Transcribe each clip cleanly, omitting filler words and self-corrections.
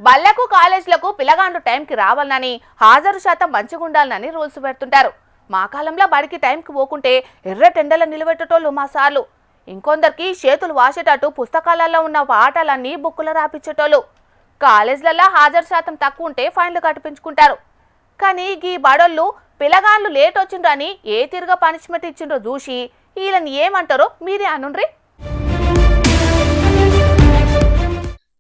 బళ్లకు కాలేజీలకు పిల్లగాండ్లు టైంకి రావాలని హాజరు శాతం మంచిగుండాలని రూల్స్ పెడుతుంటారు. మా కాలంలో బడికి టైంకి పోకుంటే ఎర్రటెండల నిలబెట్టేటోళ్ళు మా సార్లు. ఇంకొందరికి చేతులు వాసేటట్టు పుస్తకాలలో ఉన్న పాఠాలన్నీ బుక్కులు రాపించేటోళ్ళు. కాలేజీలలో హాజరు శాతం తక్కువ ఉంటే ఫైన్లు కట్టించుకుంటారు. కానీ ఈ బడోళ్ళు పిల్లగాండ్లు లేట్ వచ్చిండ్రని ఏ తిరుగా పనిష్మెంట్ ఇచ్చిండ్రో చూసి వీళ్ళని ఏమంటారో మీరే అనుండ్రి.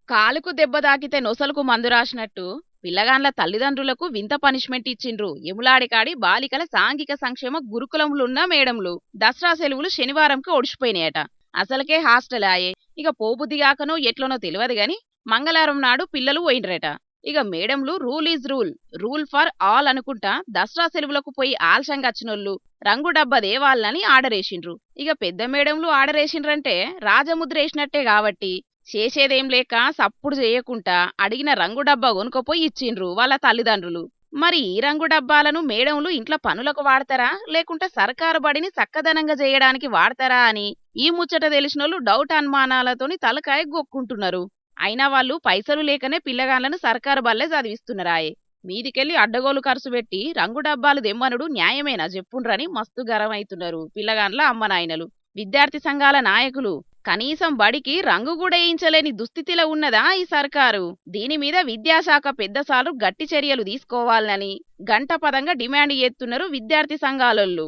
కాలుకు దెబ్బ తాకితే నొసలుకు మందు రాసినట్టు పిల్లగాండ్ల తల్లిదండ్రులకు వింత పనిష్మెంట్ ఇచ్చిండ్రు ఎములాడికాడి బాలికల సాంఘిక సంక్షేమ గురుకులంలున్న మేడంలు. దసరా సెలవులు శనివారంకి ఒడిచిపోయినాయట. అసలుకే హాస్టల్ ఆయే. ఇక పోబుద్దిగాకనో ఎట్లనో తెలియదు గాని మంగళవారం నాడు పిల్లలు పోయిండ్రట. ఇక మేడంలు rule is rule, rule for all అనుకుంటా దసరా సెలవులకు పోయి ఆలస్యంగా వచ్చినోళ్ళు రంగు డబ్బా దేవాలని ఆర్డరేసిండ్రు. ఇక పెద్ద మేడంలు ఆర్డరేసిండ్రంటే రాజముద్ర వేసినట్టే కాబట్టి చేసేదేం లేక సప్పుడు చేయకుండా అడిగిన రంగు డబ్బా కొనుక్కపోయి ఇచ్చిండ్రు వాళ్ళ తల్లిదండ్రులు. మరి ఈ రంగు డబ్బాలను మేడంలు ఇంట్లో పనులకు వాడతారా లేకుంటే సర్కారు బడిని చక్కదనంగా చేయడానికి వాడతారా అని ఈ ముచ్చట తెలిసినోళ్ళు డౌట్ అనుమానాలతోని తలకాయ గొక్కుంటున్నారు. అయినా వాళ్ళు పైసలు లేకనే పిల్లగాళ్లను సర్కారు బల్లే చదివిస్తున్నారాయే. మీదికెళ్ళి అడ్డగోలు ఖర్చు పెట్టి రంగు డబ్బాలు దెమ్మనుడు న్యాయమేనా చెప్పుండ్రని మస్తు గరమైతున్నారు పిల్లగాండ్ల అమ్మనాయనలు. విద్యార్థి సంఘాల నాయకులు కనీసం బడికి రంగు కూడా వేయించలేని దుస్థితిలో ఉన్నదా ఈ సర్కారు? దీని మీద విద్యాశాఖ పెద్దసార్లు గట్టి చర్యలు తీసుకోవాలని గంటపదంగా డిమాండ్ చేస్తున్నారు విద్యార్థి సంఘాలోళ్ళు.